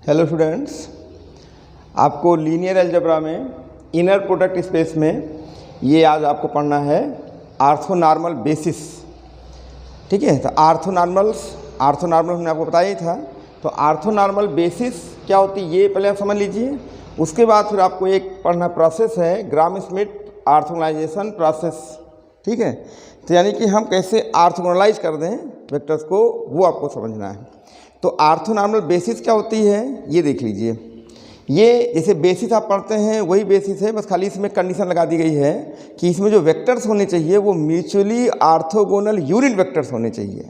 Hello students, आपको linear algebra में inner product space में ये आज आपको पढ़ना है आर्थोनॉर्मल बेसिस। ठीक है, तो आर्थोनॉर्मल हमने आपको बताया ही था। तो आर्थोनॉर्मल बेसिस क्या होती है ये पहले आप समझ लीजिए। उसके बाद फिर आपको एक पढ़ना प्रोसेस है ग्राम स्मिथ आर्थोगोनलाइजेशन प्रोसेस। ठीक है, तो यानी कि हम कैसे आर्थोगोनलाइज कर दें वेक्टर्स को, वो आपको समझना है। तो आर्थोनॉर्मल बेसिस क्या होती है ये देख लीजिए। ये जैसे बेसिस आप पढ़ते हैं वही बेसिस है, बस खाली इसमें कंडीशन लगा दी गई है कि इसमें जो वेक्टर्स होने चाहिए वो म्यूचुअली आर्थोगोनल यूनिट वेक्टर्स होने चाहिए।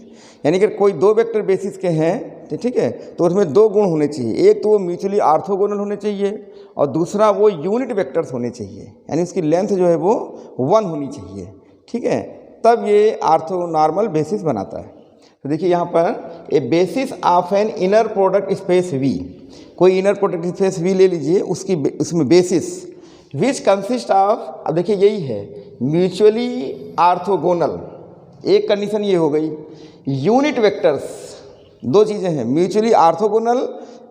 यानी कि कोई दो वेक्टर बेसिस के हैं तो ठीक है, तो उसमें दो गुण होने चाहिए। एक तो वो म्यूचुअली आर्थोगोनल होने चाहिए और दूसरा वो यूनिट वेक्टर्स होने चाहिए, यानी उसकी लेंथ जो है वो 1 होनी चाहिए। ठीक है, तब ये आर्थोनॉर्मल बेसिस बनाता है। तो देखिए यहाँ पर a basis of an inner product space V, कोई इनर प्रोडक्ट स्पेस वी ले लीजिए, उसमें बेसिस विच कंसिस्ट ऑफ, अब देखिए यही है म्यूचुअली आर्थोगोनल। एक कंडीशन ये हो गई, यूनिट वेक्टर्स, दो चीज़ें हैं mutually orthogonal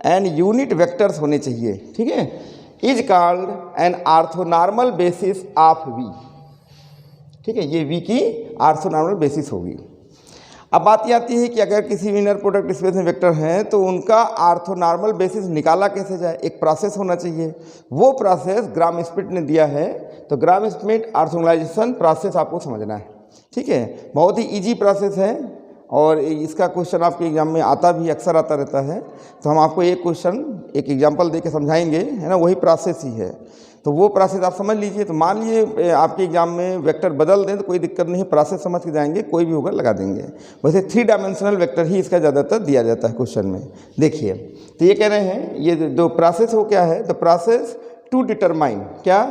and unit vectors होने चाहिए। ठीक है, is called an orthonormal basis of V. ठीक है, ये वी की आर्थोनॉर्मल बेसिस होगी। अब बात ये आती है कि अगर किसी इनर प्रोडक्ट स्पेस में वेक्टर हैं तो उनका आर्थोनॉर्मल बेसिस निकाला कैसे जाए, एक प्रोसेस होना चाहिए। वो प्रोसेस ग्राम स्मिथ ने दिया है, तो ग्राम स्मिथ आर्थोगोनलाइजेशन प्रोसेस आपको समझना है। ठीक है, बहुत ही इजी प्रोसेस है और इसका क्वेश्चन आपके एग्जाम में आता भी अक्सर आता रहता है। तो हम आपको एक क्वेश्चन एक एग्जाम्पल दे के समझाएंगे, है ना, वही प्रोसेस ही है। तो वो प्रोसेस आप समझ लीजिए। तो मान लीजिए आपके एग्जाम में वेक्टर बदल दें तो कोई दिक्कत नहीं है, प्रोसेस समझ के जाएंगे, कोई भी होगा लगा देंगे। वैसे 3 डायमेंशनल वेक्टर ही इसका ज़्यादातर दिया जाता है क्वेश्चन में। देखिए, तो ये कह रहे हैं ये जो प्रोसेस हो क्या है, द प्रोसेस टू डिटरमाइन क्या,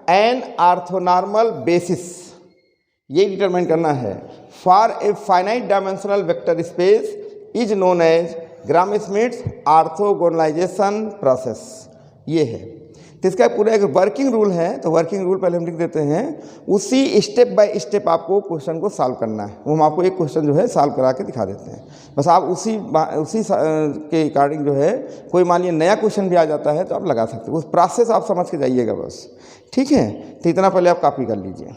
एन आर्थोनॉर्मल बेसिस, ये डिटरमाइन करना है for a finite dimensional vector space is known as Gram Schmidt orthogonalization process. ये है, तो इसका पूरा एक वर्किंग रूल है। तो वर्किंग रूल पहले हम लिख देते हैं, उसी स्टेप बाय स्टेप आपको क्वेश्चन को सॉल्व करना है। वो हम आपको एक क्वेश्चन जो है सॉल्व करा के दिखा देते हैं, बस आप उसी के अकॉर्डिंग जो है, कोई मान लीजिए नया क्वेश्चन भी आ जाता है तो आप लगा सकते हो। उस प्रोसेस आप समझ के जाइएगा बस। ठीक है, तो इतना पहले आप कॉपी कर लीजिए।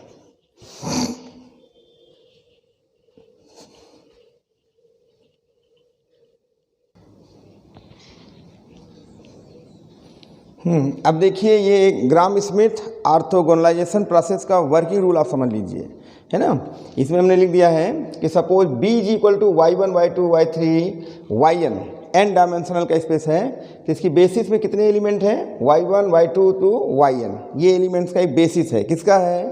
अब देखिए ये ग्राम स्मिथ आर्थोगोनलाइजेशन प्रोसेस का वर्किंग रूल आप समझ लीजिए, है ना। इसमें हमने लिख दिया है कि suppose B is equal to y1 y2 y3 yn, n dimensional का स्पेस है, तो इसकी बेसिस में कितने एलिमेंट हैं, y1 y2 टू yn। ये एलिमेंट्स का एक बेसिस है, किसका है,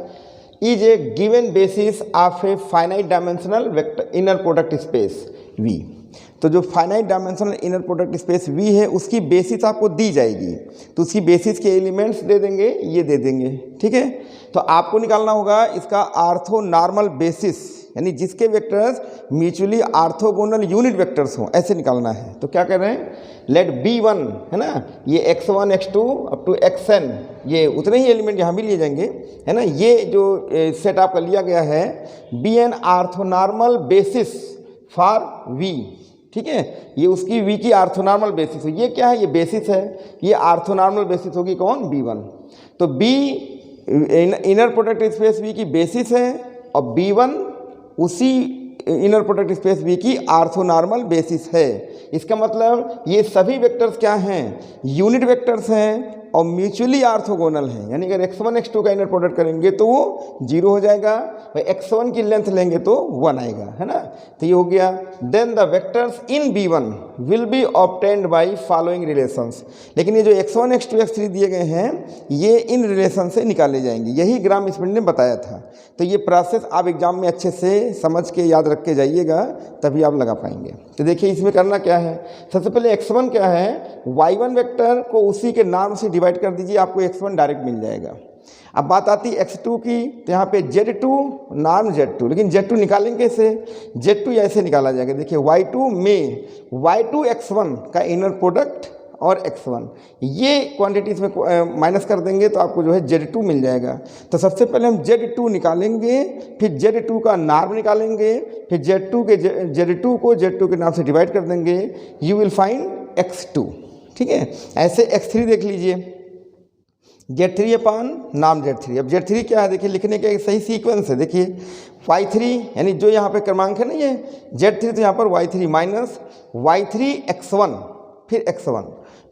is a given basis of A finite dimensional vector inner product space V। तो जो finite dimensional inner product space V है उसकी बेसिस आपको दी जाएगी, तो उसकी बेसिस के एलिमेंट्स दे देंगे, ये दे देंगे। ठीक है, तो आपको निकालना होगा इसका आर्थोनॉर्मल बेसिस, यानी जिसके vectors mutually orthogonal unit vectors हों, ऐसे निकालना है। तो क्या कर रहे हैं, लेट B1 है ना, ये x1 x2 up to xn, ये उतने ही एलिमेंट यहाँ भी लिए जाएंगे, है ना। ये जो सेट आपका लिया गया है be an orthonormal basis for V। ठीक है, ये उसकी V की आर्थोनॉर्मल बेसिस है। ये क्या है, ये बेसिस है, ये आर्थोनॉर्मल बेसिस होगी कौन, B1। तो B inner product space V की बेसिस है और B1 उसी इनर प्रोडक्ट स्पेस V की आर्थोनॉर्मल बेसिस है। इसका मतलब ये सभी वेक्टर्स क्या हैं, यूनिट वेक्टर्स हैं और म्यूचुअली आर्थोगोनल हैं। यानी अगर x1 x2 का इनर प्रोडक्ट करेंगे तो वो 0 हो जाएगा, और x1 की लेंथ लेंगे तो 1 आएगा, है ना। तो ये हो गया। Then the vectors in B1 will be obtained by following relations. लेकिन ये जो x1 x2 x3 दिए गए हैं ये इन रिलेशन से निकाले जाएंगे, यही ग्राम स्मिथ ने बताया था। तो ये प्रोसेस आप एग्जाम में अच्छे से समझ के याद रख के जाइएगा, तभी आप लगा पाएंगे। तो देखिए इसमें करना क्या है, सबसे पहले x1 क्या है, y1 वेक्टर को उसी के नाम से डिवाइड कर दीजिए, आपको x1 डायरेक्ट मिल जाएगा। अब बात आती है x2 की, तो यहाँ पे Z2 नॉन Z2, लेकिन Z2 निकालेंगे कैसे, Z2 ऐसे निकाला जाएगा। देखिए y2 में y2 x1 का इनर प्रोडक्ट और x1, ये क्वांटिटीज में माइनस कर देंगे तो आपको जो है Z2 मिल जाएगा। तो सबसे पहले हम Z2 निकालेंगे, फिर Z2 का नॉर्म निकालेंगे, फिर Z2 को Z2 के नाम से डिवाइड कर देंगे, यू विल फाइंड x2। ठीक है। ऐसे x3 देख लीजिए, Z3 अपान नाम Z3। अब Z3 क्या है देखिए, लिखने का एक सही सीक्वेंस है। देखिए y3 यानी जो यहाँ पे क्रमांक है ना ये Z3, तो यहाँ पर y3 माइनस y3 x1 फिर x1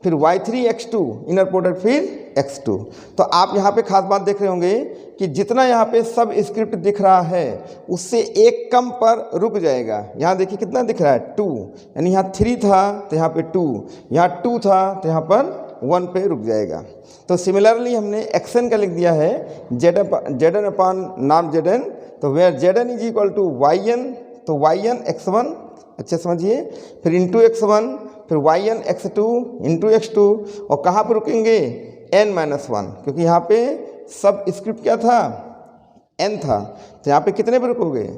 फिर y3 x2 इनर प्रोडक्ट फिर x2। तो आप यहाँ पे खास बात देख रहे होंगे कि जितना यहाँ पे सब स्क्रिप्ट दिख रहा है उससे एक कम पर रुक जाएगा। यहाँ देखिए कितना दिख रहा है 2, यानी यहाँ 3 था तो यहाँ पे 2, यहाँ 2 था तो यहाँ पर 1 पे रुक जाएगा। तो सिमिलरली हमने xn का लिख दिया है zn अपान नाम zn, तो where zn is equal to yn, तो yn x1 अच्छे समझिए, फिर इंटू x1 फिर yn x2 इंटू x2, और कहाँ पर रुकेंगे n-1, क्योंकि यहाँ पे सब स्क्रिप्ट क्या था n था, तो यहाँ पे कितने पर रुकोगे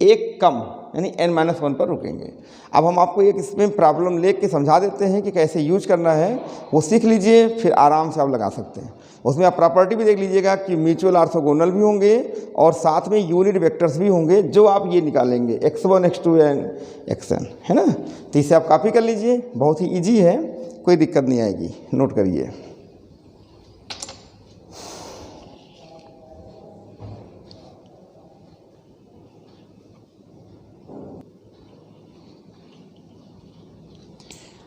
एक कम यानी n-1 पर रुकेंगे। अब हम आपको एक इसमें प्रॉब्लम लेके समझा देते हैं कि कैसे यूज करना है, वो सीख लीजिए फिर आराम से आप लगा सकते हैं। उसमें आप प्रॉपर्टी भी देख लीजिएगा कि म्यूचुअल ऑर्थोगोनल भी होंगे और साथ में यूनिट वेक्टर्स भी होंगे, जो आप ये निकालेंगे x1 x2 एंड xn, है ना। तो इसे आप कॉपी कर लीजिए, बहुत ही ईजी है, कोई दिक्कत नहीं आएगी, नोट करिए।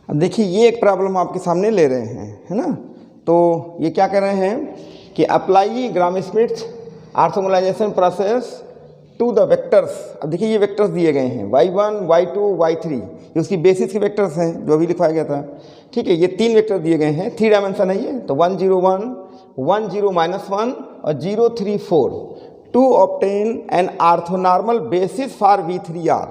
अब देखिए ये एक प्रॉब्लम आपके सामने ले रहे हैं, है ना। तो ये क्या कर रहे हैं कि apply Gram Schmidt orthogonalization process to the vectors. अब देखिए ये वेक्टर्स दिए गए हैं y1 y2 y3, ये उसकी बेसिस के वेक्टर्स हैं जो अभी लिखवाया गया था, ठीक है। ये 3 वेक्टर दिए गए हैं, 3 डायमेंशन है ये, तो 1 0 1 1 0 -1 और 0 3 4 to obtain an orthonormal basis for V3R,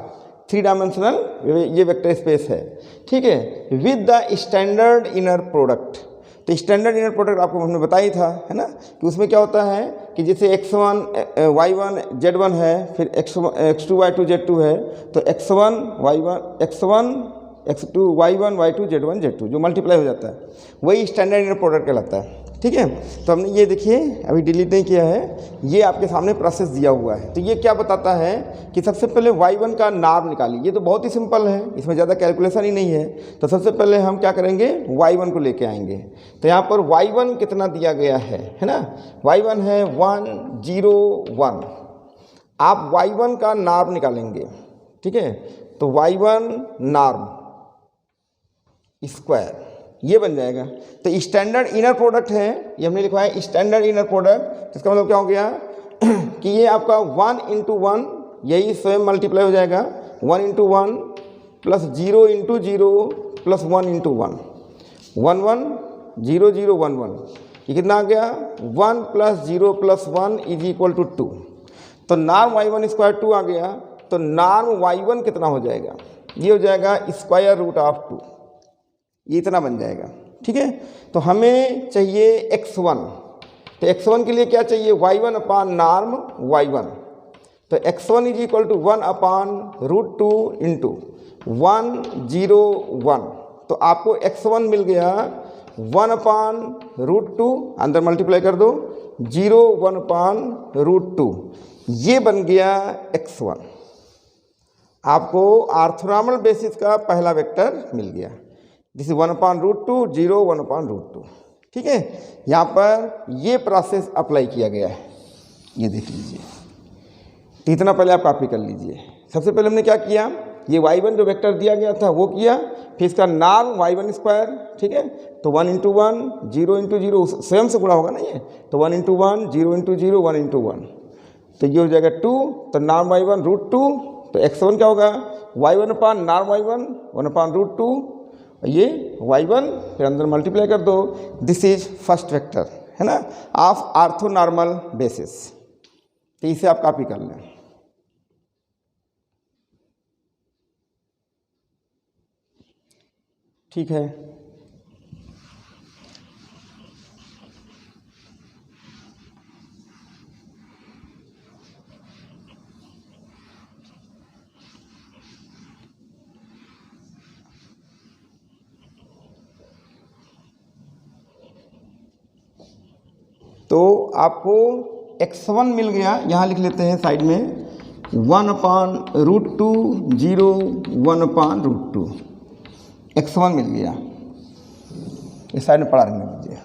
3 dimensional ये वेक्टर स्पेस है, ठीक है, with the standard inner product. तो स्टैंडर्ड इनर प्रोडक्ट आपको हमने बताया था, है ना, कि उसमें क्या होता है कि जैसे x1 y1 z1 है, फिर x2 y2 z2 है, तो x1 x2 y1 y2 z1 z2 जो मल्टीप्लाई हो जाता है वही स्टैंडर्ड इनर प्रोडक्ट कहलाता है, ठीक है। तो हमने ये देखिए अभी डिलीट नहीं किया है, ये आपके सामने प्रोसेस दिया हुआ है। तो ये क्या बताता है कि सबसे पहले y1 का नार्म निकालिए। ये तो बहुत ही सिंपल है, इसमें ज़्यादा कैलकुलेशन ही नहीं है। तो सबसे पहले हम क्या करेंगे, y1 को लेके आएंगे। तो यहाँ पर y1 कितना दिया गया है ना, y1 है 1 0 1। आप y1 का नार्म निकालेंगे, ठीक है। तो y1 नार्म स्क्वायर ये बन जाएगा। तो स्टैंडर्ड इनर प्रोडक्ट है, ये हमने लिखा है स्टैंडर्ड इनर प्रोडक्ट। इसका मतलब क्या हो गया कि ये आपका 1 × 1 यही स्वयं मल्टीप्लाई हो जाएगा, 1 × 1 प्लस 0 × 0 प्लस 1 × 1 1 1 0 0 1 1, ये कितना आ गया 1 + 0 + 1 इज इक्वल टू 2। तो नार्म y1 स्क्वायर 2 आ गया, तो नार्म y1 कितना हो जाएगा, ये हो जाएगा स्क्वायर रूट ऑफ 2, ये इतना बन जाएगा, ठीक है। तो हमें चाहिए x1, तो x1 के लिए क्या चाहिए, y1 अपान नार्म y1। तो x1 is equal to 1 upon √2 into 1 0 1। तो आपको x1 मिल गया 1 अपान √2, अंदर मल्टीप्लाई कर दो, 0 1 अपान √2, ये बन गया x1। आपको ऑर्थोनॉर्मल बेसिस का पहला वेक्टर मिल गया, जिसे 1 अपान √2 0 1 अपान √2, ठीक है। यहाँ पर ये प्रोसेस अप्लाई किया गया है, ये देख लीजिए। तो इतना पहले आप कॉपी कर लीजिए। सबसे पहले हमने क्या किया, ये y1 जो वेक्टर दिया गया था वो किया, फिर इसका नार्म y1 स्क्वायर, ठीक है। तो 1 × 1 0 × 0 स्वयं से गुणा होगा ना ये, तो 1 × 1 0 × 0 1 × 1, तो ये हो जाएगा 2। तो नार्म y1 √2, तो x1 क्या होगा y1 अपान नार्म y1 1 अपान √2, ये y1 फिर अंदर मल्टीप्लाई कर दो। दिस इज फर्स्ट वेक्टर, है ना, ऑफ ऑर्थोनॉर्मल बेसिस। तो इसे आप कॉपी कर लें। ठीक है, तो आपको x1 मिल गया, यहाँ लिख लेते हैं साइड में 1 अपान √2 0 1 अपान √2, x1 मिल गया। इस साइड में पड़ा रहने दीजिए।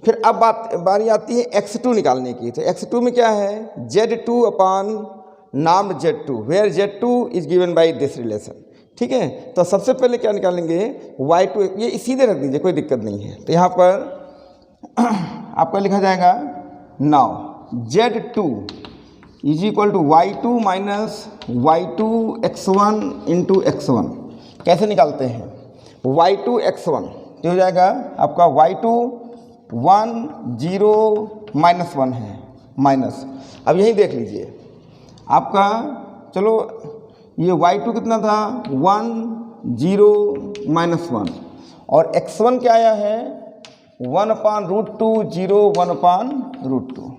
फिर अब बारी आती है x2 निकालने की। तो x2 में क्या है, Z2 अपान नाम Z2 where Z2 is given by this relation. ठीक है, तो सबसे पहले क्या निकालेंगे, y2, ये सीधे रख दीजिए, कोई दिक्कत नहीं है। तो यहाँ पर आपका लिखा जाएगा now Z2 is equal to y2 minus y2 x1 into x1। कैसे निकालते हैं, y2 x1 तो हो जाएगा आपका y2 1 0 माइनस 1 है माइनस। अब यही देख लीजिए आपका, चलो ये y2 कितना था 1 0 माइनस 1 और x1 क्या आया है 1/√2 0 1/√2।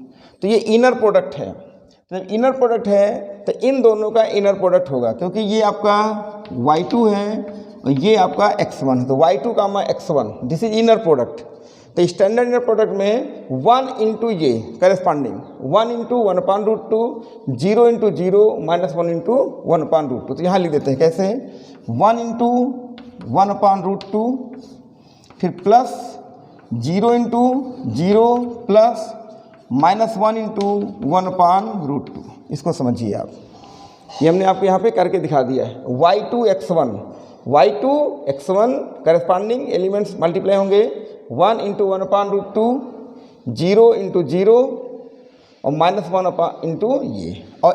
तो ये इनर प्रोडक्ट है। तो जब इनर प्रोडक्ट है तो इन दोनों का इनर प्रोडक्ट होगा, क्योंकि ये आपका y2 है और ये आपका x1 है। तो y2 comma x1 this is inner product. तो स्टैंडर्ड इनर प्रोडक्ट में 1 इंटू ये corresponding 1 into 1/√2 0 into 0 minus 1 into 1/√2। तो यहाँ लिख देते हैं कैसे, 1 इंटू 1/√2 फिर plus 0 into 0 plus minus 1 into 1/√2। इसको समझिए आप, ये हमने आपको यहाँ पे करके दिखा दिया है। y2 x1 corresponding elements multiply होंगे 1 इंटू 1/√2 0 इंटू 0 और माइनस 1 इंटू ये और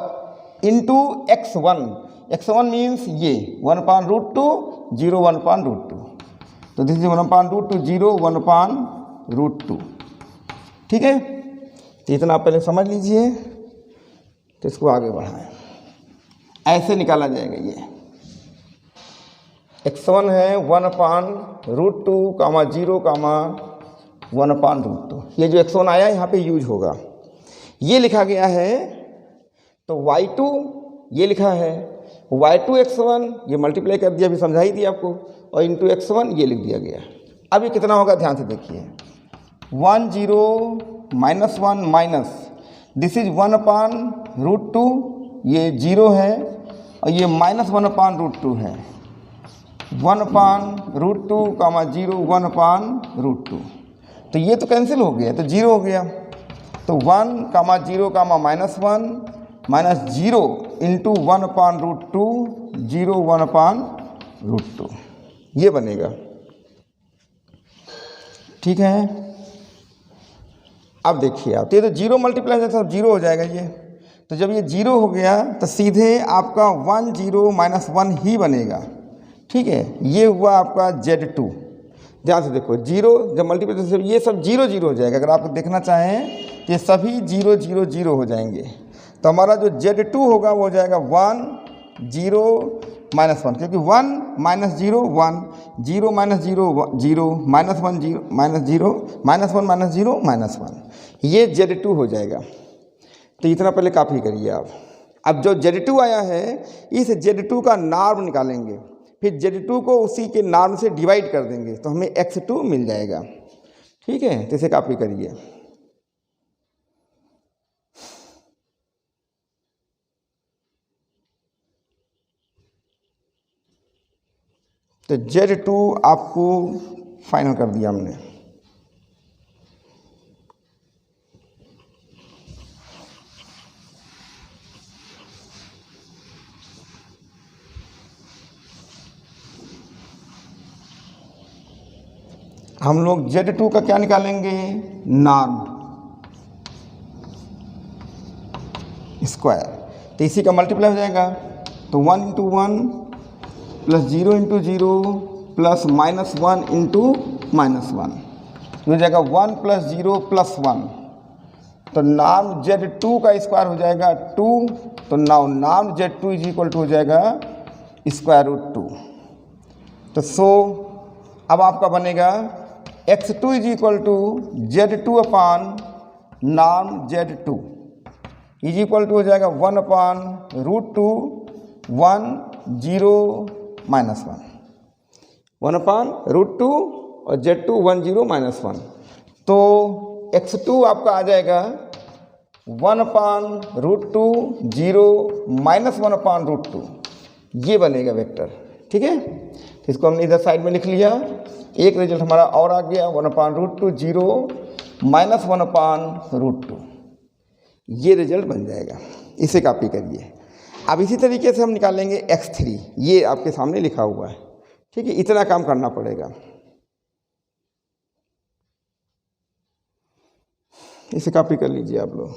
इंटू x1 मीन्स ये 1/√2 0 1/√2। तो दिस इज 1/√2 0 1/√2। ठीक है, तो इतना आप पहले समझ लीजिए, तो इसको आगे बढ़ाएं। ऐसे निकाला जाएगा, ये x1 है 1/√2 कामा 0 कामा 1/√2। ये जो x1 आया यहाँ पे यूज होगा। ये लिखा गया है तो y2 ये लिखा है y2 x1 ये मल्टीप्लाई कर दिया, अभी समझा ही दिया आपको, और इंटू x1 ये लिख दिया गया। अब ये कितना होगा ध्यान से देखिए, 1 0 माइनस 1 माइनस दिस इज 1/√2 ये 0 है और ये माइनस 1/√2 है 1/√2 कामा 0 1/√2। तो ये तो कैंसिल हो गया, तो 0 हो गया। तो 1 कामा 0 कामा माइनस 1 माइनस 0 इंटू 1/√2 0 1/√2 ये बनेगा। ठीक है, अब देखिए आप, ये तो 0 मल्टीप्लाई सब 0 हो जाएगा ये। तो जब ये 0 हो गया तो सीधे आपका 1 0 माइनस 1 ही बनेगा। ठीक है, ये हुआ आपका Z2। ध्यान से देखो 0 जब मल्टीप्लाई से ये सब 0 0 हो जाएगा। अगर आप देखना चाहें तो ये सभी 0 0 0 हो जाएंगे। तो हमारा जो Z2 होगा वो हो जाएगा 1 0 माइनस 1, क्योंकि 1 minus 0 1 0 minus 0 0 minus 1 0 minus 0 minus 1 minus 0 minus 1, ये Z2 हो जाएगा। तो इतना पहले काफ़ी करिए आप। अब जो Z2 आया है इस Z2 का नॉर्म निकालेंगे, फिर Z2 को उसी के नॉर्म से डिवाइड कर देंगे तो हमें x2 मिल जाएगा। ठीक है, तो इसे काफ़ी करिए। तो Z2 आपको फाइनल कर दिया हमने। हम लोग Z2 का क्या निकालेंगे, नॉर्म स्क्वायर। तो इसी का मल्टीप्लाई हो जाएगा, तो 1 into 1 plus 0 into 0 plus minus 1 into minus 1 हो जाएगा 1 प्लस 0 प्लस 1। तो नॉर्म Z2 का स्क्वायर हो जाएगा 2। तो now norm Z2 is equal to हो जाएगा √2। तो सो अब आपका बनेगा x2 is equal to Z2 upon norm Z2 is equal to हो जाएगा 1/√2 1 0 माइनस 1/√2 और Z2 1 0 माइनस 1। तो x2 आपका आ जाएगा 1/√2 0 माइनस 1/√2 ये बनेगा वेक्टर। ठीक है, तो इसको हमने इधर साइड में लिख लिया। एक रिजल्ट हमारा और आ गया 1/√2 0 माइनस 1/√2, ये रिजल्ट बन जाएगा। इसे कॉपी करिए। अब इसी तरीके से हम निकालेंगे x3, ये आपके सामने लिखा हुआ है। ठीक है, इतना काम करना पड़ेगा। इसे कॉपी कर लीजिए आप लोग।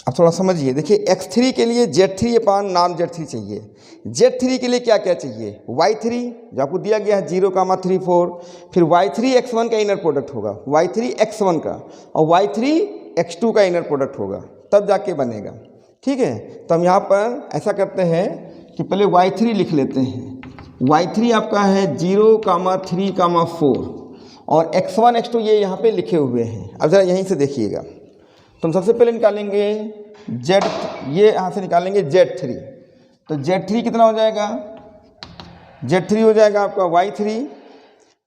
अब थोड़ा समझिए, देखिए x3 के लिए Z3 अपान नॉन Z3 चाहिए। Z3 के लिए क्या क्या चाहिए, y3 जो आपको दिया गया है 0, 3, 4, फिर y3 x1 का इनर प्रोडक्ट होगा, y3 x1 का, और y3 x2 का इनर प्रोडक्ट होगा, तब जाके बनेगा। ठीक है, तो हम यहाँ पर ऐसा करते हैं कि पहले y3 लिख लेते हैं। y3 आपका है 0, 3, 4, और x1 x2 ये यहाँ पे लिखे हुए हैं। अब ज़रा यहीं से देखिएगा, तो हम सबसे पहले निकालेंगे Z, ये यहाँ से निकालेंगे Z3। तो Z3 कितना हो जाएगा, Z3 हो जाएगा आपका y3।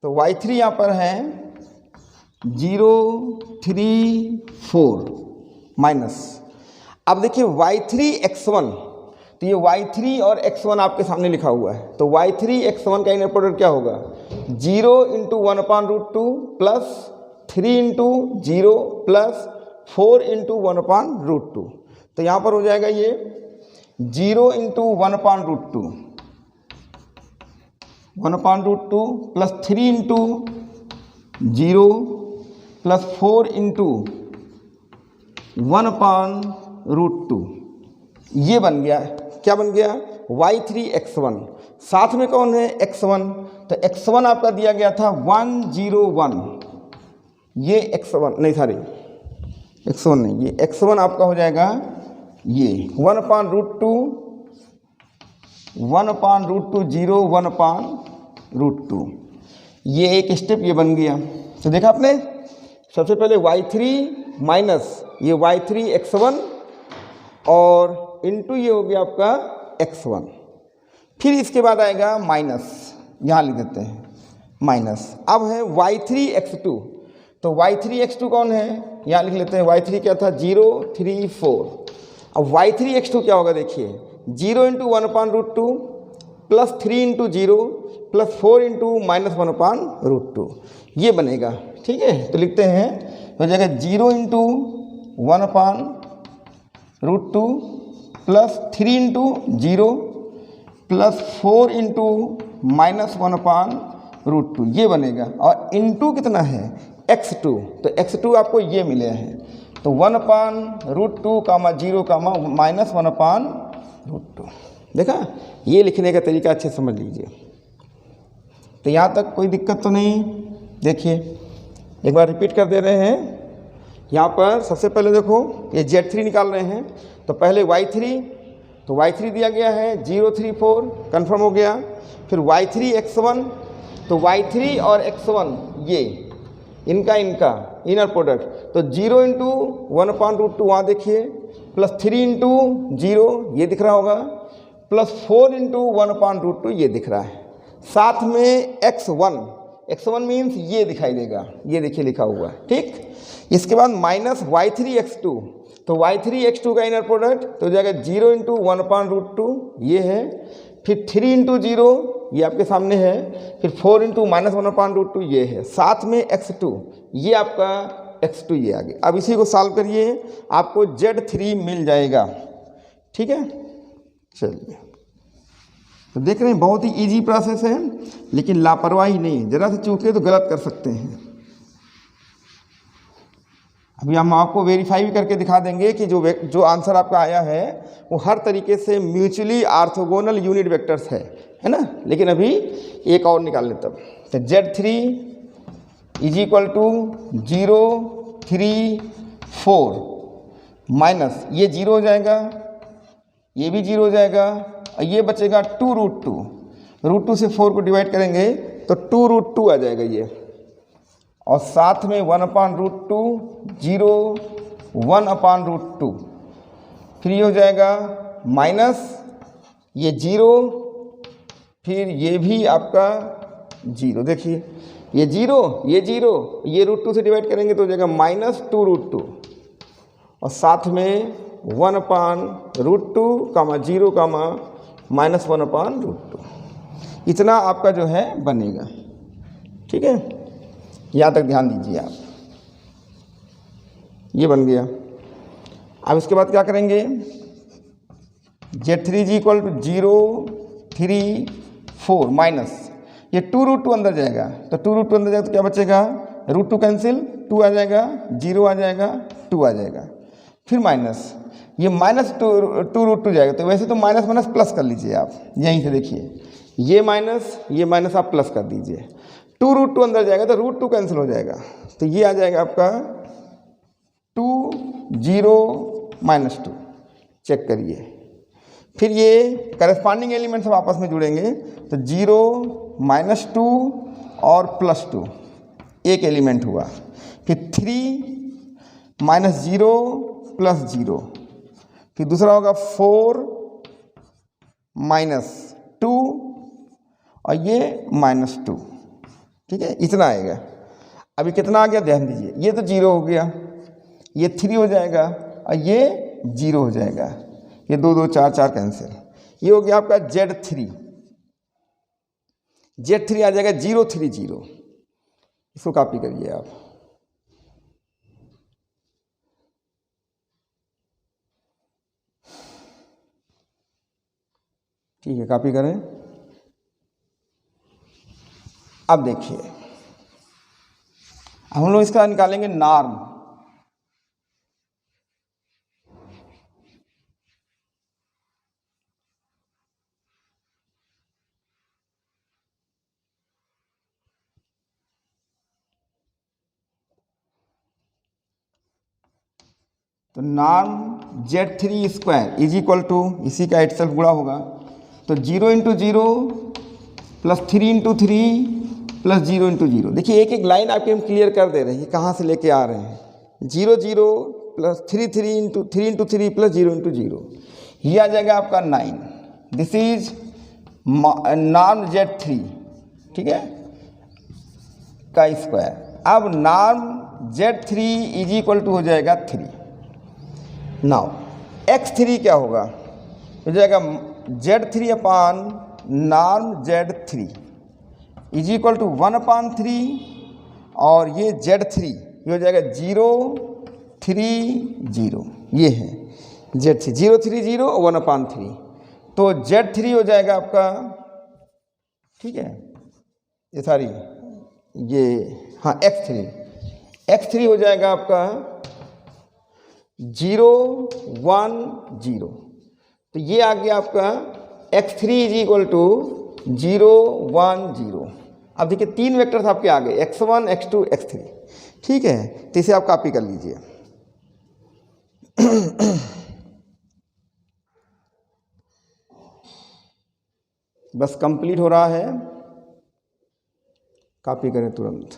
तो y3 यहाँ पर है 0, 3, 4 माइनस, अब देखिए y3 x1, तो ये y3 और x1 आपके सामने लिखा हुआ है। तो y3 x1 का इनर प्रोडक्ट क्या होगा, 0 × 1/√2 प्लस 3 × 0 प्लस 4 × 1/√2। तो यहाँ पर हो जाएगा ये 0 × 1/√2, 1/√2 प्लस 3 × 0 प्लस 4 × 1/√2। ये बन गया, क्या बन गया, y3 x1। साथ में कौन है, x1। तो x1 आपका दिया गया था 101, ये x1 नहीं, सॉरी x1 नहीं, ये x1 आपका हो जाएगा ये 1/√2, 1/√2 0 1/√2, ये एक स्टेप ये बन गया। तो देखा आपने, सबसे पहले y3 माइनस ये y3 x1 और इनटू ये हो गया आपका x1। फिर इसके बाद आएगा माइनस, यहाँ लिख देते हैं माइनस। अब है y3 x2, तो y3 x2 कौन है, यहाँ लिख लेते हैं। y3 क्या था, 0, 3, 4। अब y3 x2 क्या होगा, देखिए 0 × 1/√2 प्लस 3 × 0 प्लस 4 × -1/√2, ये बनेगा। ठीक है, तो लिखते हैं, तो हो जाएगा 0 × 1/√2 प्लस 3 × 0 प्लस 4 × -1/√2, ये बनेगा। और इनटू कितना है, x2, तो x2 आपको ये मिले हैं, तो 1/√2, 0, -1/√2। देखा, ये लिखने का तरीका अच्छे समझ लीजिए। तो यहाँ तक कोई दिक्कत तो नहीं। देखिए एक बार रिपीट कर दे रहे हैं। यहाँ पर सबसे पहले देखो, ये Z3 निकाल रहे हैं, तो पहले y3, तो y3 दिया गया है 0, 3, 4, कन्फर्म हो गया। फिर y3 x1, तो y3 और x1 ये इनका इनर प्रोडक्ट, तो 0 × 1/√2 वहाँ देखिए, प्लस 3 × 0 ये दिख रहा होगा, प्लस 4 × 1/√2 ये दिख रहा है। साथ में x1 मीन्स ये दिखाई देगा, ये देखिए लिखा हुआ है। ठीक, इसके बाद माइनस y3 x2, तो y3 x2 का इनर प्रोडक्ट तो हो जाएगा 0 × 1/√2 ये है, फिर 3 × 0 ये आपके सामने है, फिर 4 × -1/√2 ये है, साथ में x2, ये आपका x2 ये आ गया। अब इसी को सॉल्व करिए, आपको Z3 मिल जाएगा। ठीक है, चलिए, तो देख रहे हैं बहुत ही इजी प्रोसेस है, लेकिन लापरवाही नहीं, ज़रा से चूके तो गलत कर सकते हैं। अभी हम आपको वेरीफाई भी करके दिखा देंगे कि जो आंसर आपका आया है वो हर तरीके से म्यूचुअली ऑर्थोगोनल यूनिट वेक्टर्स है ना। लेकिन अभी एक और निकाल लेते हैं। तो Z3 = 0, 3, 4 माइनस ये 0 हो जाएगा, ये भी 0 हो जाएगा, और ये बचेगा 2√2। √2 से 4 को डिवाइड करेंगे तो 2√2 आ जाएगा ये, और साथ में 1/√2 0 1/√2, फिर ये हो जाएगा माइनस ये 0, फिर ये भी आपका 0। देखिए ये 0, ये 0, ये √2 से डिवाइड करेंगे तो हो जाएगा -2√2 और साथ में 1/√2 कामा 0 कामा -1/√2 इतना आपका जो है बनेगा। ठीक है, यहाँ तक ध्यान दीजिए आप। ये बन गया। अब इसके बाद क्या करेंगे, Z3 = 0, 3, 4 माइनस ये 2√2 अंदर जाएगा तो 2√2 अंदर जाएगा तो क्या बचेगा, √2 कैंसिल, 2 आ जाएगा, 0 आ जाएगा, 2 आ जाएगा, फिर माइनस ये -2√2 जाएगा। तो वैसे तो माइनस माइनस प्लस कर लीजिए आप, यहीं से देखिए ये माइनस आप प्लस कर दीजिए। 2√2 अंदर जाएगा तो √2 कैंसिल हो जाएगा तो ये आ जाएगा आपका 2, 0, -2। चेक करिए, फिर ये करस्पॉन्डिंग एलिमेंट सब आपस में जुड़ेंगे तो 0, -2 और +2 एक एलिमेंट हुआ, फिर 3, -0 + 0, फिर दूसरा होगा 4, -2 और ये -2। ठीक है, इतना आएगा। अभी कितना आ गया ध्यान दीजिए, ये तो 0 हो गया, ये 3 हो जाएगा और ये 0 हो जाएगा, ये 2, 2, 4, 4 कैंसिल। ये हो गया आपका Z3 आ जाएगा 0, 3, 0। इसको कॉपी करिए आप। ठीक है, कॉपी करें। अब देखिए, हम लोग इसका निकालेंगे नॉर्म। तो नॉर्म Z3 स्क्वायर = इसी का इटसेल्फ गुणा होगा तो 0 × 0 + 3 × 3 + 0 × 0। देखिए एक एक लाइन आपके हम क्लियर कर दे रहे हैं कहाँ से लेके आ रहे हैं। 0, 0 + 3, 3 × 3 + 0 × 0, ये आ जाएगा आपका 9। दिस इज नॉर्म Z3, ठीक है, का स्क्वायर। अब नॉर्म Z3 = हो जाएगा 3। नाउ x3 क्या होगा, हो जाएगा Z3 अपान नॉर्म Z3 = 1/3 और ये Z3 ये हो जाएगा 0, 3, 0। ये है Z3 0, 3, 0 और 1/3। तो Z3 हो जाएगा आपका, ठीक है, ये सारी ये हाँ x3 हो जाएगा आपका 0, 1, 0। तो ये आ गया आपका x3 = 0, 1, 0। अब देखिए 3 वेक्टर्स आपके आ गए, x1, x2, x3। ठीक है, तो इसे आप कॉपी कर लीजिए। बस कंप्लीट हो रहा है, कॉपी करें तुरंत।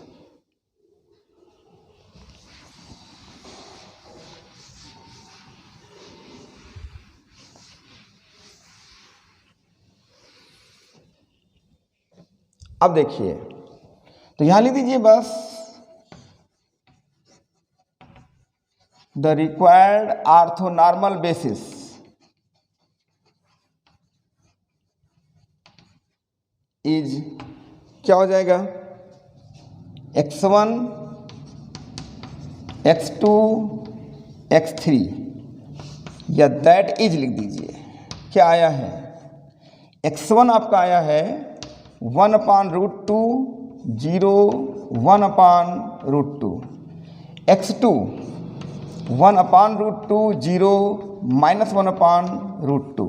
अब देखिए, तो यहां लिख दीजिए बस the required orthonormal basis is क्या हो जाएगा, x1, x2, x3 या दैट इज लिख दीजिए। क्या आया है, x1 आपका आया है 1/√2, 0, 1/√2, x2 1/√2, 0, -1/√2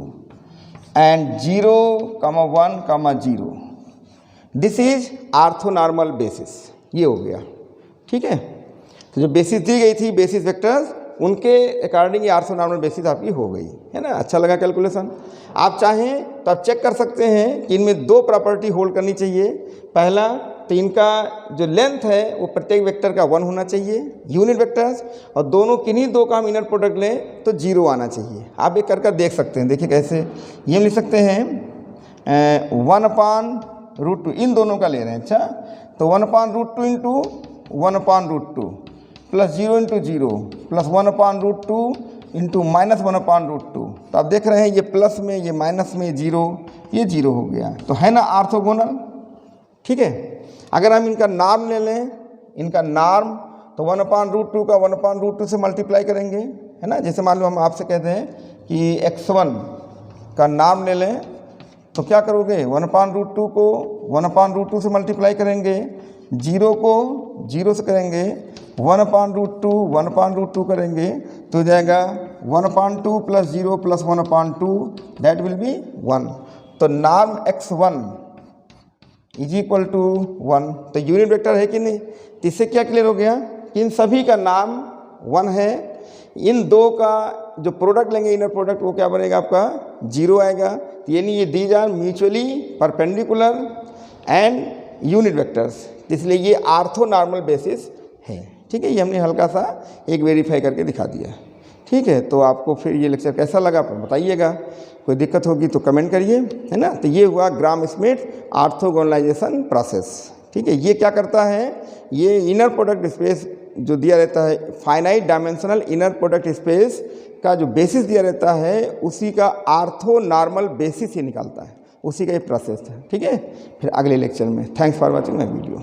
and 0, 1, 0। This is orthonormal basis. ये हो गया, ठीक है। तो जो बेसिस दी गई थी, बेसिस वेक्टर्स, उनके अकॉर्डिंग ये ऑर्थोनॉर्मल बेसिस आपकी हो गई है ना। अच्छा लगा कैलकुलेशन। आप चाहें तो आप चेक कर सकते हैं कि इनमें 2 प्रॉपर्टी होल्ड करनी चाहिए। पहला, तो इनका जो लेंथ है वो प्रत्येक वेक्टर का 1 होना चाहिए यूनिट वेक्टर्स, और दोनों किन्हीं दो का हम इनर प्रोडक्ट लें तो 0 आना चाहिए। आप एक कर देख सकते हैं, देखिए कैसे ये हम लिख सकते हैं 1/√2 इन दोनों का ले रहे हैं। अच्छा, तो 1/√2 into 1/√2 plus 0 into 0 plus 1/√2 into minus 1/√2। तो आप देख रहे हैं ये प्लस में ये माइनस में 0, ये 0 हो गया, तो है ना ऑर्थोगोनल। ठीक है, अगर हम इनका नॉर्म ले लें, इनका नॉर्म, तो 1/√2 का 1/√2 से मल्टीप्लाई करेंगे, है ना। जैसे मान लो हम आपसे कहते हैं कि x1 का नॉर्म ले लें, तो क्या करोगे 1/√2 को 1/√2 से मल्टीप्लाई करेंगे, 0 को 0 से करेंगे, 1/√2 करेंगे तो हो जाएगा 1/2 plus 0 plus 1/2 that will be 1। तो norm x1 is equal to 1, तो यूनिट वेक्टर है कि नहीं। तो इससे क्या क्लियर हो गया कि इन सभी का नाम 1 है, इन दो का जो प्रोडक्ट लेंगे इनर प्रोडक्ट वो क्या बनेगा आपका 0 आएगा। तो यानी ये these are mutually perpendicular and unit vectors, इसलिए ये आर्थो नॉर्मल बेसिस है। ठीक है, ये हमने हल्का सा एक वेरीफाई करके दिखा दिया। ठीक है, तो आपको फिर ये लेक्चर कैसा लगा बताइएगा, कोई दिक्कत होगी तो कमेंट करिए, है ना। तो ये हुआ ग्राम स्मिथ ऑर्थोगोनलाइजेशन प्रोसेस। ठीक है, ये क्या करता है, ये इनर प्रोडक्ट स्पेस जो दिया रहता है, finite dimensional inner product space का जो बेसिस दिया रहता है उसी का आर्थो नॉर्मल बेसिस ही निकालता है, उसी का ये प्रोसेस है। ठीक है, फिर अगले लेक्चर में। Thanks for watching my video.